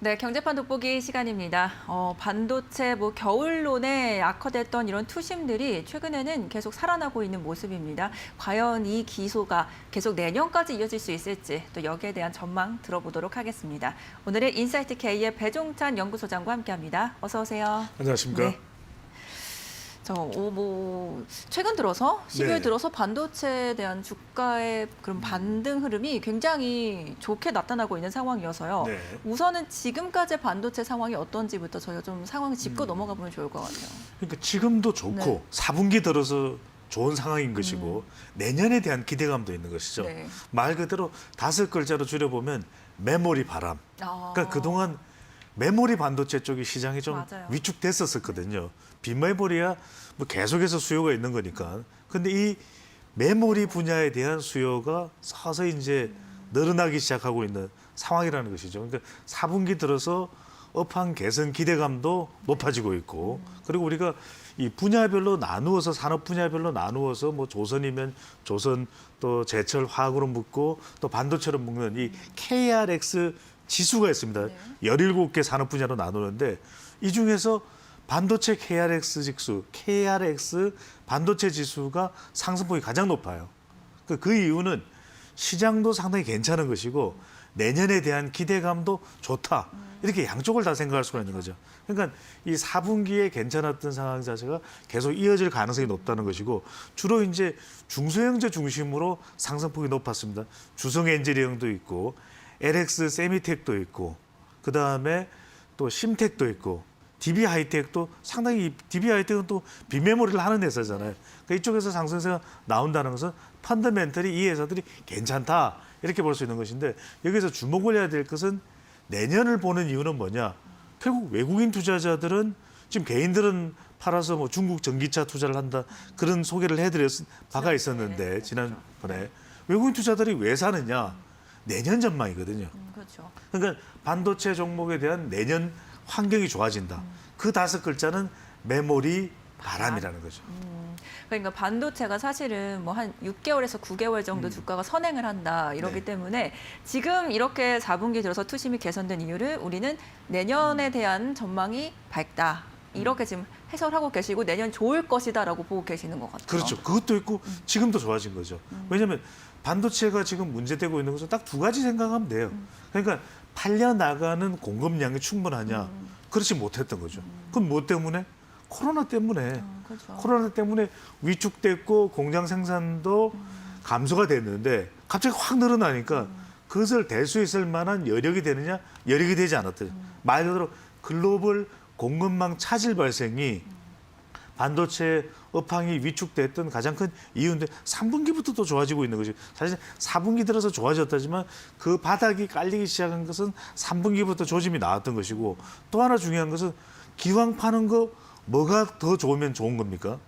네, 경제판 돋보기 시간입니다. 반도체 겨울론에 악화됐던 이런 투심들이 최근에는 계속 살아나고 있는 모습입니다. 과연 이 기소가 계속 내년까지 이어질 수 있을지 또 여기에 대한 전망 들어보도록 하겠습니다. 오늘은 인사이트 K의 배종찬 연구소장과 함께합니다. 어서 오세요. 안녕하십니까? 네. 최근 들어서 12월 네. 들어서 반도체에 대한 주가의 그런 반등 흐름이 굉장히 좋게 나타나고 있는 상황이어서요. 네. 우선은 지금까지 반도체 상황이 어떤지부터 저희가 좀 상황을 짚고 넘어가 보면 좋을 것 같아요. 그러니까 지금도 좋고 네. 4분기 들어서 좋은 상황인 것이고 내년에 대한 기대감도 있는 것이죠. 네. 말 그대로 5글자로 줄여보면 메모리 바람. 그러니까 그동안 메모리 반도체 쪽이 시장이 좀 맞아요. 위축됐었거든요. 빈메모리야 뭐 계속해서 수요가 있는 거니까. 근데 이 메모리 분야에 대한 수요가 서서히 이제 늘어나기 시작하고 있는 상황이라는 것이죠. 그러니까 4분기 들어서 업황 개선 기대감도 높아지고 있고, 그리고 우리가 이 분야별로 나누어서 산업 분야별로 나누어서 뭐 조선이면 조선, 또 제철 화학으로 묶고 또 반도체로 묶는 이 KRX 지수가 있습니다. 네. 17개 산업 분야로 나누는데 이 중에서 반도체 KRX 반도체 지수가 상승폭이 가장 높아요. 그 이유는 시장도 상당히 괜찮은 것이고 내년에 대한 기대감도 좋다. 이렇게 양쪽을 다 생각할 수가 있는 거죠. 그러니까 이 4분기에 괜찮았던 상황 자체가 계속 이어질 가능성이 높다는 것이고, 주로 이제 중소형제 중심으로 상승폭이 높았습니다. 주성 엔지니어링도 있고 LX 세미텍도 있고, 그다음에 또 심텍도 있고, DB 하이텍도 상당히, DB 하이텍은 또 빈메모리를 하는 회사잖아요. 그러니까 이쪽에서 상승세가 나온다는 것은 펀더멘털이 이 회사들이 괜찮다, 이렇게 볼 수 있는 것인데, 여기서 주목을 해야 될 것은 내년을 보는 이유는 뭐냐. 결국 외국인 투자자들은 지금 개인들은 팔아서 뭐 중국 전기차 투자를 한다, 그런 소개를 해드렸 바가 있었는데 지난번에 외국인 투자들이 왜 사느냐. 내년 전망이거든요. 그렇죠. 그러니까 반도체 종목에 대한 내년 환경이 좋아진다. 그 5글자는 메모리 바람이라는 거죠. 그러니까 반도체가 사실은 뭐 한 6개월에서 9개월 정도 주가가 선행을 한다 이러기 네. 때문에 지금 이렇게 4분기 들어서 투심이 개선된 이유를 우리는 내년에 대한 전망이 밝다. 이렇게 지금 해설하고 계시고 내년 좋을 것이다라고 보고 계시는 것 같아요. 그렇죠. 그것도 있고 지금도 좋아진 거죠. 왜냐하면 반도체가 지금 문제되고 있는 것은 딱 2가지 생각하면 돼요. 그러니까 팔려나가는 공급량이 충분하냐. 그렇지 못했던 거죠. 그건 뭐 때문에? 코로나 때문에. 그렇죠. 코로나 때문에 위축됐고 공장 생산도 감소가 됐는데 갑자기 확 늘어나니까 그것을 댈 수 있을 만한 여력이 되느냐? 여력이 되지 않았대요. 말 그대로 글로벌 공급망 차질 발생이 반도체 업황이 위축됐던 가장 큰 이유인데 3분기부터 또 좋아지고 있는 거죠. 사실 4분기 들어서 좋아졌다지만 그 바닥이 깔리기 시작한 것은 3분기부터 조짐이 나왔던 것이고, 또 하나 중요한 것은 기왕 파는 거 뭐가 더 좋으면 좋은 겁니까?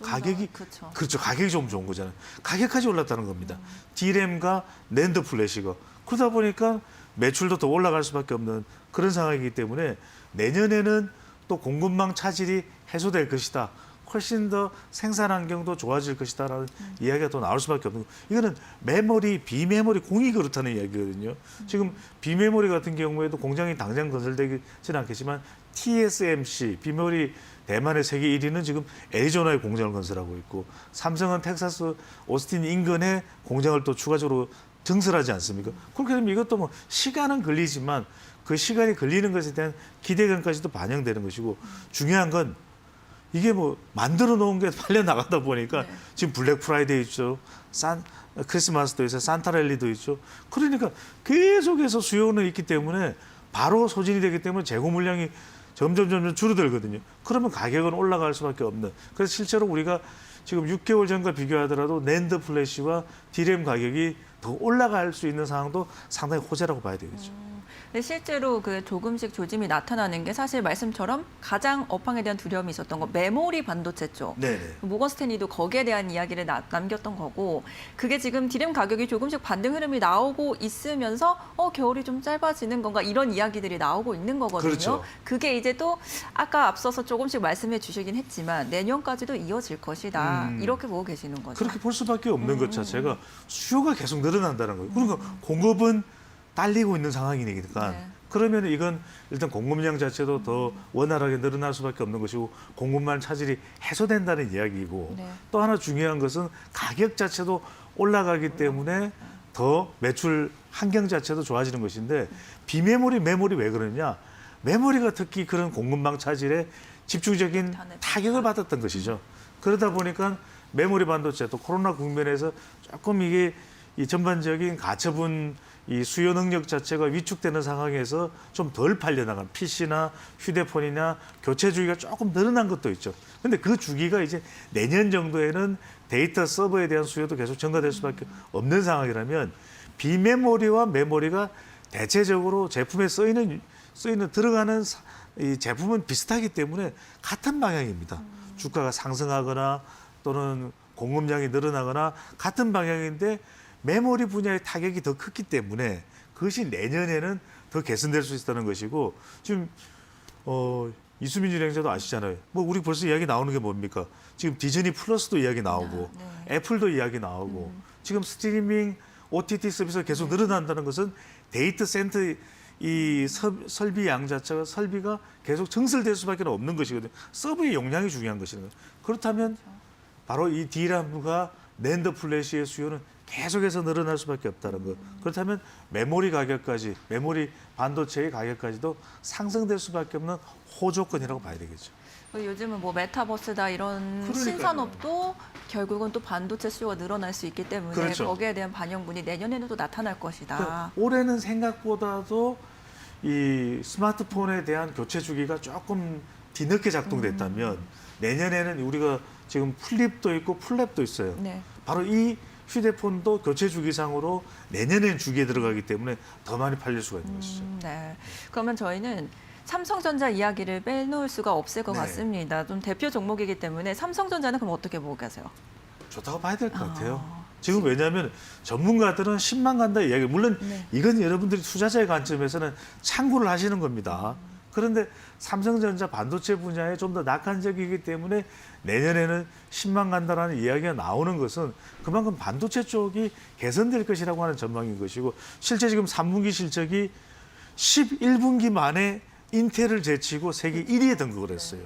가격이 그렇죠. 가격이 좀 좋은 거잖아요. 가격까지 올랐다는 겁니다. D램과 낸드 플래시가 그러다 보니까 매출도 더 올라갈 수밖에 없는 그런 상황이기 때문에 내년에는 또 공급망 차질이 해소될 것이다. 훨씬 더 생산 환경도 좋아질 것이다라는 이야기가 또 나올 수밖에 없는 거. 이거는 메모리, 비메모리 공이 그렇다는 이야기거든요. 지금 비메모리 같은 경우에도 공장이 당장 건설되지는 않겠지만 TSMC, 비메모리 대만의 세계 1위는 지금 애리조나에 공장을 건설하고 있고, 삼성은 텍사스 오스틴 인근에 공장을 또 추가적으로 증설하지 않습니까? 그렇게 되면 이것도 뭐 시간은 걸리지만 그 시간이 걸리는 것에 대한 기대감까지도 반영되는 것이고, 중요한 건 이게 뭐 만들어 놓은 게 팔려 나가다 보니까 지금 블랙 프라이데이 있죠. 크리스마스도 있어요. 산타랠리도 있죠. 그러니까 계속해서 수요는 있기 때문에 바로 소진이 되기 때문에 재고 물량이 점점 줄어들거든요. 그러면 가격은 올라갈 수밖에 없는. 그래서 실제로 우리가 지금 6개월 전과 비교하더라도 낸드 플래시와 D램 가격이 더 올라갈 수 있는 상황도 상당히 호재라고 봐야 되겠죠. 근데 실제로 그 조금씩 조짐이 나타나는 게 사실 말씀처럼 가장 업황에 대한 두려움이 있었던 거 메모리 반도체 쪽. 네네. 모건 스탠리도 거기에 대한 이야기를 남겼던 거고, 그게 지금 디램 가격이 조금씩 반등 흐름이 나오고 있으면서 겨울이 좀 짧아지는 건가 이런 이야기들이 나오고 있는 거거든요. 그렇죠. 그게 이제 또 아까 앞서서 조금씩 말씀해 주시긴 했지만 내년까지도 이어질 것이다. 이렇게 보고 계시는 거죠. 그렇게 볼 수밖에 없는 것 자체가 수요가 계속 늘어난다는 거예요. 그러니까 공급은 딸리고 있는 상황이니까 네. 그러면 이건 일단 공급량 자체도 더 원활하게 늘어날 수밖에 없는 것이고 공급망 차질이 해소된다는 이야기이고 네. 또 하나 중요한 것은 가격 자체도 올라가기 때문에 더 매출 환경 자체도 좋아지는 것인데 비메모리, 메모리 왜 그러냐? 메모리가 특히 그런 공급망 차질에 집중적인 타격을 받았던 것이죠. 그러다 보니까 메모리 반도체 또 코로나 국면에서 조금 이게 이 전반적인 가처분 이 수요 능력 자체가 위축되는 상황에서 좀 덜 팔려나간 PC나 휴대폰이나 교체 주기가 조금 늘어난 것도 있죠. 근데 그 주기가 이제 내년 정도에는 데이터 서버에 대한 수요도 계속 증가될 수밖에 없는 상황이라면 비메모리와 메모리가 대체적으로 제품에 쓰이는 들어가는 이 제품은 비슷하기 때문에 같은 방향입니다. 주가가 상승하거나 또는 공급량이 늘어나거나 같은 방향인데 메모리 분야의 타격이 더 컸기 때문에 그것이 내년에는 더 개선될 수 있다는 것이고 지금 이수민 진행자도 아시잖아요. 뭐 우리 벌써 이야기 나오는 게 뭡니까? 지금 디즈니 플러스도 이야기 나오고 애플도 이야기 나오고 지금 스트리밍 OTT 서비스가 계속 늘어난다는 것은 데이터 센터 이 설비 양 자체가 설비가 계속 증설될 수밖에 없는 것이거든요. 서버의 용량이 중요한 것이거든요. 그렇다면 바로 이 D램과 낸더 플래시의 수요는 계속해서 늘어날 수밖에 없다는 것. 그렇다면 메모리 가격까지, 메모리 반도체의 가격까지도 상승될 수밖에 없는 호조건이라고 봐야 되겠죠. 요즘은 뭐 메타버스다 이런 그러니까요. 신산업도 결국은 또 반도체 수요가 늘어날 수 있기 때문에 그렇죠. 거기에 대한 반영분이 내년에는 또 나타날 것이다. 그러니까 올해는 생각보다도 이 스마트폰에 대한 교체 주기가 조금 뒤늦게 작동됐다면 내년에는 우리가 지금 플립도 있고 플랩도 있어요. 네. 바로 이 휴대폰도 교체 주기상으로 내년엔 주기에 들어가기 때문에 더 많이 팔릴 수가 있는 것이죠. 네. 그러면 저희는 삼성전자 이야기를 빼놓을 수가 없을 것 네. 같습니다. 좀 대표 종목이기 때문에 삼성전자는 그럼 어떻게 보고 계세요? 좋다고 봐야 될 것 같아요. 지금 왜냐하면 전문가들은 10만 간다 이야기. 물론 네. 이건 여러분들이 투자자의 관점에서는 참고를 하시는 겁니다. 그런데 삼성전자 반도체 분야에 좀 더 낙관적이기 때문에 내년에는 10만 간다라는 이야기가 나오는 것은 그만큼 반도체 쪽이 개선될 것이라고 하는 전망인 것이고 실제 지금 3분기 실적이 11분기 만에 인텔을 제치고 세계 1위에 등극을 했어요.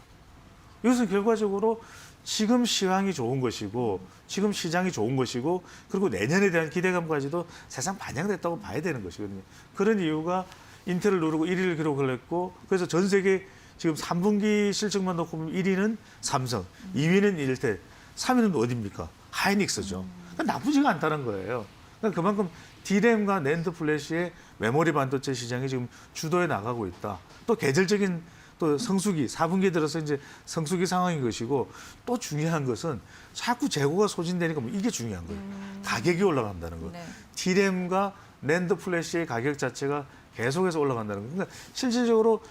이것은 결과적으로 지금 시황이 좋은 것이고 지금 시장이 좋은 것이고 그리고 내년에 대한 기대감까지도 세상 반영됐다고 봐야 되는 것이거든요. 그런 이유가 인텔을 누르고 1위를 기록을 했고 그래서 전 세계 지금 3분기 실적만 놓고 보면 1위는 삼성, 2위는 인텔, 3위는 어디입니까? 하이닉스죠. 그러니까 나쁘지가 않다는 거예요. 그러니까 그만큼 D램과 낸드 플래시의 메모리 반도체 시장이 지금 주도해 나가고 있다. 또 계절적인 또 성수기, 4분기에 들어서 이제 성수기 상황인 것이고 또 중요한 것은 자꾸 재고가 소진되니까 뭐 이게 중요한 거예요. 가격이 올라간다는 거. 네. D램과 낸드 플래시의 가격 자체가 계속해서 올라간다는 거. 그러니까 실질적으로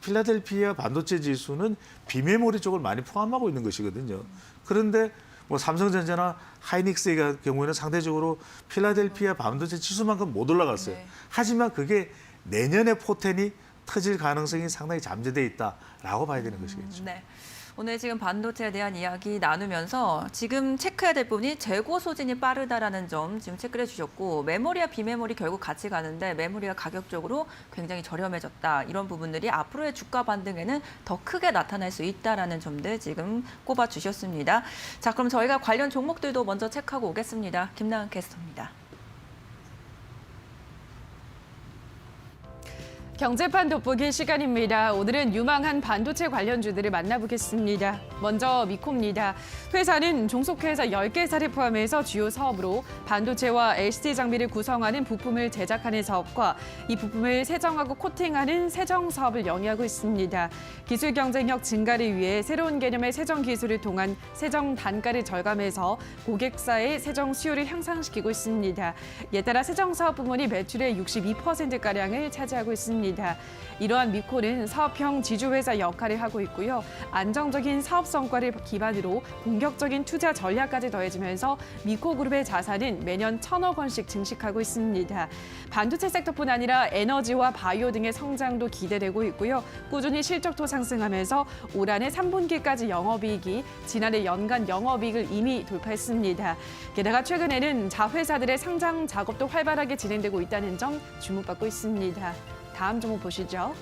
필라델피아 반도체 지수는 비메모리 쪽을 많이 포함하고 있는 것이거든요. 그런데 뭐 삼성전자나 하이닉스의 경우에는 상대적으로 필라델피아 반도체 지수만큼 못 올라갔어요. 네. 하지만 그게 내년에 포텐이 터질 가능성이 상당히 잠재돼 있다라고 봐야 되는 것이겠죠. 네. 오늘 지금 반도체에 대한 이야기 나누면서 지금 체크해야 될 부분이 재고 소진이 빠르다라는 점 지금 체크를 해주셨고 메모리와 비메모리 결국 같이 가는데 메모리가 가격적으로 굉장히 저렴해졌다. 이런 부분들이 앞으로의 주가 반등에는 더 크게 나타날 수 있다라는 점들 지금 꼽아주셨습니다. 자, 그럼 저희가 관련 종목들도 먼저 체크하고 오겠습니다. 김나은 캐스터입니다. 경제판 돋보기 시간입니다. 오늘은 유망한 반도체 관련주들을 만나보겠습니다. 먼저 미코입니다. 회사는 종속회사 10개사를 포함해서 주요 사업으로 반도체와 LCD 장비를 구성하는 부품을 제작하는 사업과 이 부품을 세정하고 코팅하는 세정 사업을 영위하고 있습니다. 기술 경쟁력 증가를 위해 새로운 개념의 세정 기술을 통한 세정 단가를 절감해서 고객사의 세정 수요를 향상시키고 있습니다. 이에 따라 세정 사업 부문이 매출의 62%가량을 차지하고 있습니다. 이러한 미코는 사업형 지주회사 역할을 하고 있고요. 안정적인 사업 성과를 기반으로 공격적인 투자 전략까지 더해지면서 미코그룹의 자산은 매년 1,000억 원씩 증식하고 있습니다. 반도체 섹터뿐 아니라 에너지와 바이오 등의 성장도 기대되고 있고요. 꾸준히 실적도 상승하면서 올 한해 3분기까지 영업이익이 지난해 연간 영업이익을 이미 돌파했습니다. 게다가 최근에는 자회사들의 상장 작업도 활발하게 진행되고 있다는 점 주목받고 있습니다. 다음 종목 보시죠.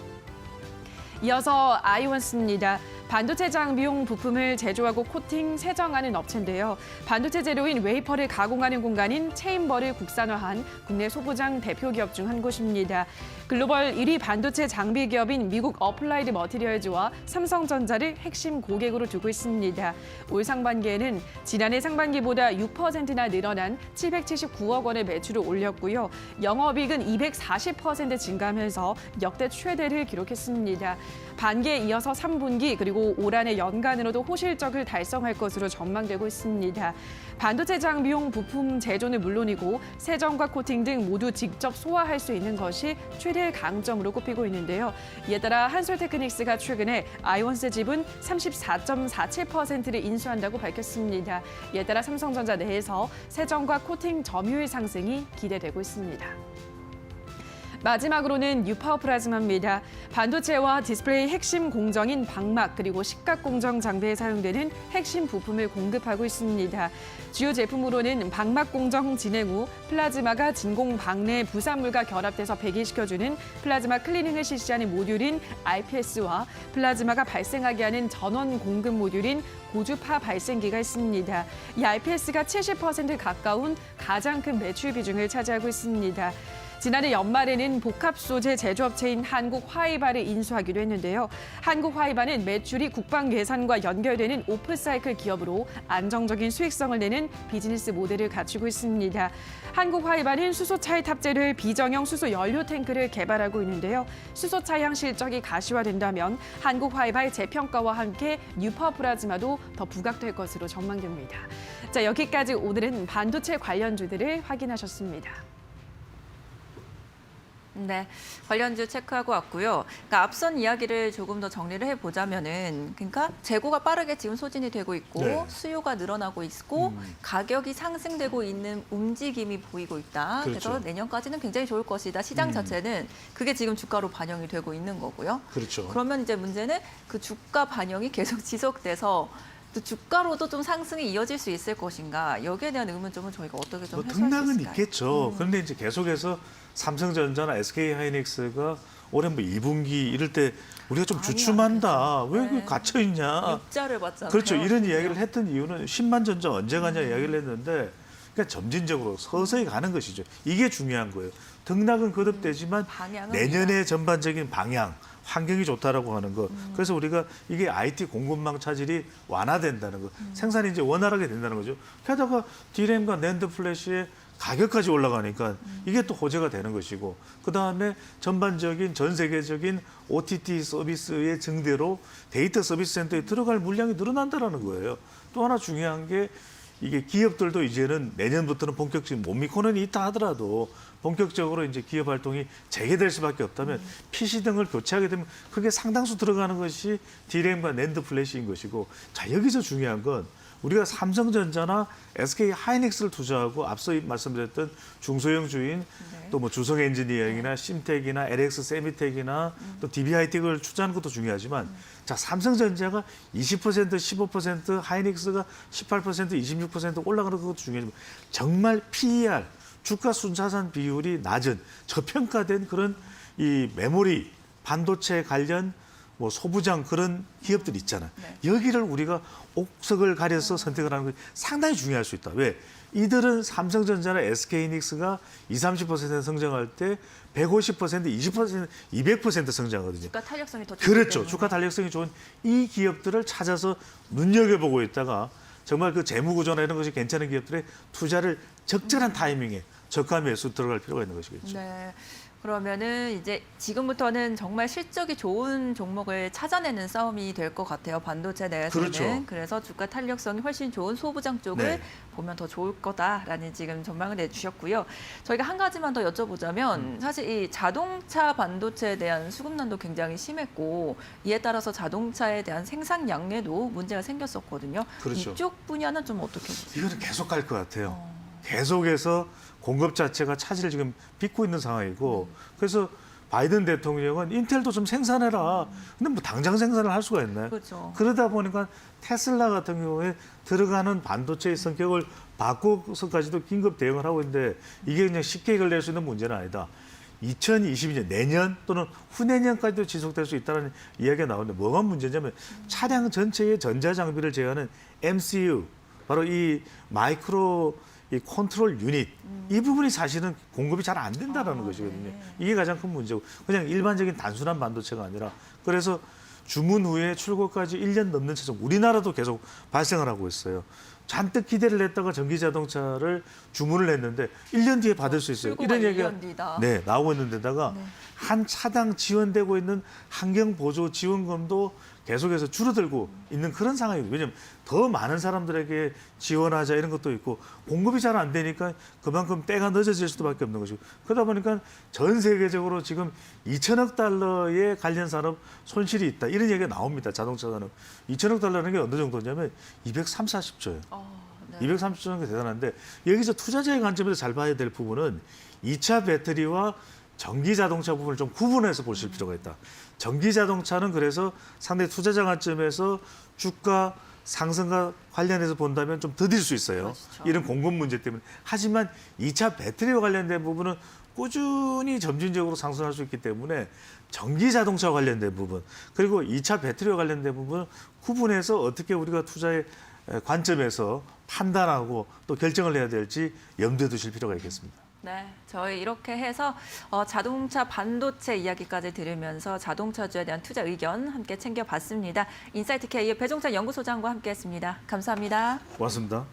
이어서 아이원스입니다. 반도체 장비용 부품을 제조하고 코팅, 세정하는 업체인데요. 반도체 재료인 웨이퍼를 가공하는 공간인 체인버를 국산화한 국내 소부장 대표 기업 중 한 곳입니다. 글로벌 1위 반도체 장비 기업인 미국 어플라이드 머티리얼즈와 삼성전자를 핵심 고객으로 두고 있습니다. 올 상반기에는 지난해 상반기보다 6%나 늘어난 779억 원의 매출을 올렸고요. 영업이익은 240% 증가하면서 역대 최대를 기록했습니다. 반기에 이어서 3분기 그리고 올 한해 연간으로도 호실적을 달성할 것으로 전망되고 있습니다. 반도체 장비용 부품 제조는 물론이고 세정과 코팅 등 모두 직접 소화할 수 있는 것이 최대의 강점으로 꼽히고 있는데요. 이에 따라 한솔테크닉스가 최근에 아이원스 지분 34.47%를 인수한다고 밝혔습니다. 이에 따라 삼성전자 내에서 세정과 코팅 점유율 상승이 기대되고 있습니다. 마지막으로는 뉴파워 플라즈마입니다. 반도체와 디스플레이 핵심 공정인 방막 그리고 식각 공정 장비에 사용되는 핵심 부품을 공급하고 있습니다. 주요 제품으로는 방막 공정 진행 후 플라즈마가 진공 방내 부산물과 결합돼서 배기시켜주는 플라즈마 클리닝을 실시하는 모듈인 IPS와 플라즈마가 발생하게 하는 전원 공급 모듈인 고주파 발생기가 있습니다. 이 IPS가 70% 가까운 가장 큰 매출 비중을 차지하고 있습니다. 지난해 연말에는 복합 소재 제조업체인 한국화이바를 인수하기도 했는데요. 한국화이바는 매출이 국방 예산과 연결되는 오프사이클 기업으로 안정적인 수익성을 내는 비즈니스 모델을 갖추고 있습니다. 한국화이바는 수소차에 탑재될 비정형 수소 연료 탱크를 개발하고 있는데요. 수소차량 실적이 가시화된다면 한국화이바의 재평가와 함께 뉴파워 플라즈마도 더 부각될 것으로 전망됩니다. 자, 여기까지 오늘은 반도체 관련주들을 확인하셨습니다. 네, 관련주 체크하고 왔고요. 그러니까 앞선 이야기를 조금 더 정리를 해보자면은, 그러니까 재고가 빠르게 지금 소진이 되고 있고 네. 수요가 늘어나고 있고 가격이 상승되고 있는 움직임이 보이고 있다. 그래서 그렇죠. 내년까지는 굉장히 좋을 것이다. 시장 자체는 그게 지금 주가로 반영이 되고 있는 거고요. 그렇죠. 그러면 이제 문제는 그 주가 반영이 계속 지속돼서 또 주가로도 좀 상승이 이어질 수 있을 것인가. 여기에 대한 의문점은 저희가 어떻게 좀 뭐 해소할 수 등락은 있을까요? 있겠죠. 그런데 이제 계속해서 삼성전자나 SK하이닉스가 올해 뭐 2분기 이럴 때 우리가 좀 많이 주춤한다. 안 왜 됐죠. 그 네. 갇혀 있냐. 육자를 받잖아요. 그렇죠. 이런 이야기를 했던 이유는 10만 전자 언제 가냐 이야기를 했는데 그러니까 점진적으로 서서히 가는 것이죠. 이게 중요한 거예요. 등락은 거듭되지만 방향은 내년의 전반적인 방향, 환경이 좋다라고 하는 것. 그래서 우리가 이게 IT 공급망 차질이 완화된다는 것. 생산이 이제 원활하게 된다는 거죠. 게다가 D램과 낸드 플래시의 가격까지 올라가니까 이게 또 호재가 되는 것이고 그다음에 전반적인 전 세계적인 OTT 서비스의 증대로 데이터 서비스 센터에 들어갈 물량이 늘어난다는 거예요. 또 하나 중요한 게 이게 기업들도 이제는 내년부터는 본격적인 몸미코는 있다 하더라도 본격적으로 이제 기업 활동이 재개될 수밖에 없다면 PC 등을 교체하게 되면 그게 상당수 들어가는 것이 D램과 낸드 플래시인 것이고 자 여기서 중요한 건 우리가 삼성전자나 SK하이닉스를 투자하고 앞서 말씀드렸던 중소형 주인 네. 또 뭐 주성 엔지니어링이나 심텍이나 LX 세미텍이나 또 DB하이텍을 투자하는 것도 중요하지만 자 삼성전자가 20%, 15%, 하이닉스가 18%, 26% 올라가는 것도 중요하지만 정말 PER 주가 순자산 비율이 낮은 저평가된 그런 이 메모리 반도체 관련 뭐 소부장 그런 기업들 있잖아요. 네. 여기를 우리가 옥석을 가려서 선택을 하는 게 상당히 중요할 수 있다. 왜? 이들은 삼성전자나 SK하이닉스가 20, 30% 성장할 때 150%, 20%, 200% 성장하거든요. 주가 탄력성이 더 좋기 그렇죠. 때문에. 주가 탄력성이 좋은 이 기업들을 찾아서 눈여겨보고 있다가 정말 그 재무 구조나 이런 것이 괜찮은 기업들의 투자를 적절한 타이밍에 저가 매수 들어갈 필요가 있는 것이겠죠. 네. 그러면은 이제 지금부터는 정말 실적이 좋은 종목을 찾아내는 싸움이 될 것 같아요. 반도체 내에서는. 그렇죠. 그래서 주가 탄력성이 훨씬 좋은 소부장 쪽을 네. 보면 더 좋을 거다라는 지금 전망을 내주셨고요. 저희가 한 가지만 더 여쭤보자면 사실 이 자동차 반도체에 대한 수급난도 굉장히 심했고 이에 따라서 자동차에 대한 생산량에도 문제가 생겼었거든요. 그렇죠. 이쪽 분야는 좀 어떻게 보세요? 이거는 계속 갈 것 같아요. 계속해서 공급 자체가 차질을 지금 빚고 있는 상황이고 그래서 바이든 대통령은 인텔도 좀 생산해라. 근데 뭐 당장 생산을 할 수가 있나요? 그렇죠. 그러다 보니까 테슬라 같은 경우에 들어가는 반도체의 성격을 바꿔서까지도 긴급 대응을 하고 있는데 이게 그냥 쉽게 해결될 수 있는 문제는 아니다. 2022년 내년 또는 후내년까지도 지속될 수 있다는 이야기가 나오는데 뭐가 문제냐면 차량 전체의 전자장비를 제어하는 MCU, 바로 이 마이크로 이 컨트롤 유닛, 이 부분이 사실은 공급이 잘 안 된다는 것이거든요. 네. 이게 가장 큰 문제고 그냥 일반적인 단순한 반도체가 아니라 그래서 주문 후에 출고까지 1년 넘는 차종 우리나라도 계속 발생을 하고 있어요. 잔뜩 기대를 했다가 전기 자동차를 주문을 했는데 1년 뒤에 받을 수 있어요. 출고가 이런 얘기가 1년 뒤다. 네, 나오고 있는데다가 네. 한 차당 지원되고 있는 환경 보조 지원금도 계속해서 줄어들고 있는 그런 상황이에요. 왜냐하면 더 많은 사람들에게 지원하자 이런 것도 있고 공급이 잘 안 되니까 그만큼 때가 늦어질 수밖에 없는 것이고 그러다 보니까 전 세계적으로 지금 2천억 달러의 관련 산업 손실이 있다 이런 얘기가 나옵니다. 자동차 산업 2천억 달러라는 게 어느 정도냐면 230~40조예요. 네. 230조는 게 대단한데 여기서 투자자의 관점에서 잘 봐야 될 부분은 2차 배터리와 전기 자동차 부분을 좀 구분해서 보실 필요가 있다. 전기 자동차는 그래서 상당히 투자자 관점에서 주가 상승과 관련해서 본다면 좀 더딜 수 있어요. 그렇죠. 이런 공급 문제 때문에. 하지만 2차 배터리와 관련된 부분은 꾸준히 점진적으로 상승할 수 있기 때문에 전기 자동차와 관련된 부분 그리고 2차 배터리와 관련된 부분은 구분해서 어떻게 우리가 투자의 관점에서 판단하고 또 결정을 해야 될지 염두에 두실 필요가 있겠습니다. 네, 저희 이렇게 해서 자동차 반도체 이야기까지 들으면서 자동차주에 대한 투자 의견 함께 챙겨봤습니다. 인사이트 K의 배종찬 연구소장과 함께했습니다. 감사합니다. 고맙습니다.